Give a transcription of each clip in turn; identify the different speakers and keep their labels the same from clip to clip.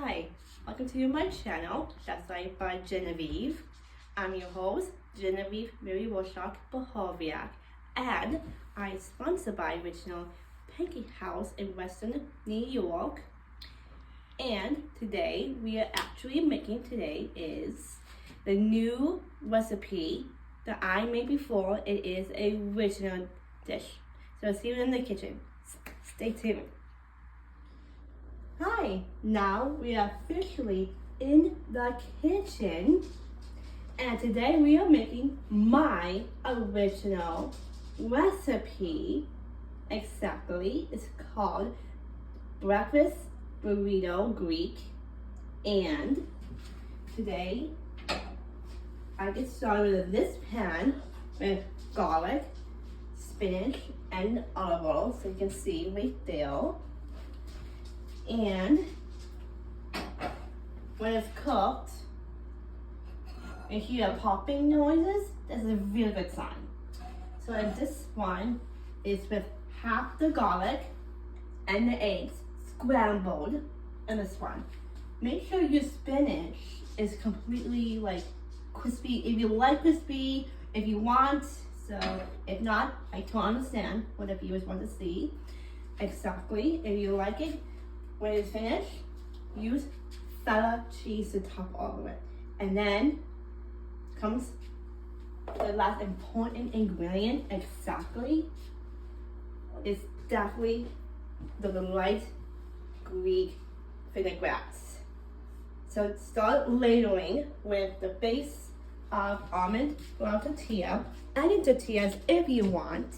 Speaker 1: Hi, welcome to my channel, Chef's Life by Genevieve. I'm your host, Genevieve Mary Wolshock Bohoviak, and I'm sponsored by Original Pancake House in Western New York. And today, we are actually making is the new recipe that I made before. It is a original dish. So see you in the kitchen. Stay tuned. Hi, now we are officially in the kitchen, and today we are making my original recipe. Exactly, it's called breakfast burrito Greek, and today I get started with this pan with garlic, spinach, and olive oil, so you can see right there. And when it's cooked, you hear popping noises, that's a really good sign. So this one is with half the garlic and the eggs scrambled in this one. Make sure your spinach is completely crispy. If you like crispy, if you want, so if not, I totally understand what the viewers want to see. Exactly, if you like it, when it's finished, use feta cheese to top all of it. And then comes the last important ingredient, exactly, is definitely the light Greek vinaigrettes. So start ladling with the base of almond flour tortilla, adding tortillas if you want,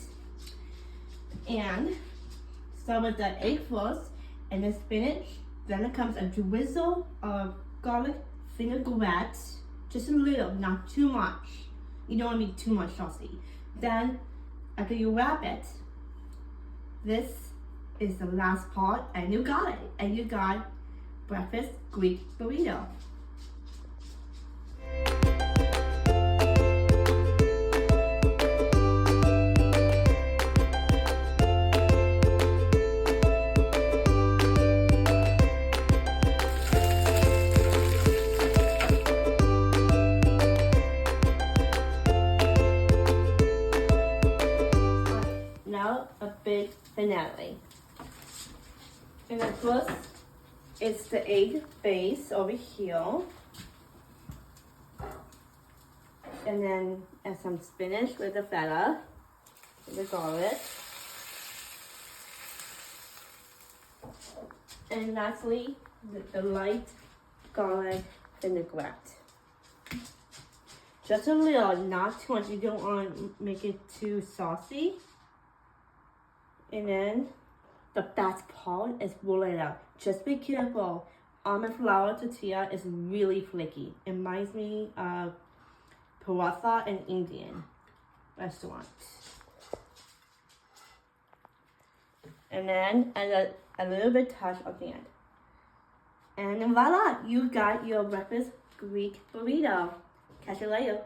Speaker 1: and start with the egg first, and the spinach. Then it comes a drizzle of garlic vinaigrette, just a little, not too much. You don't want to be too much saucy. Then after you wrap it, this is the last part, and you got it. And you got breakfast Greek burrito. Now a big finale. And then first, it's the egg base over here. And then add some spinach with the feta, with the garlic. And lastly, the light garlic vinaigrette. Just a little, not too much. You don't want to make it too saucy. And then the best part is roll it out. Just be careful. Almond flour tortilla is really flaky. It reminds me of paratha, an Indian restaurant. And then add a little bit touch of the end. And voila, you got your breakfast Greek burrito. Catch you later.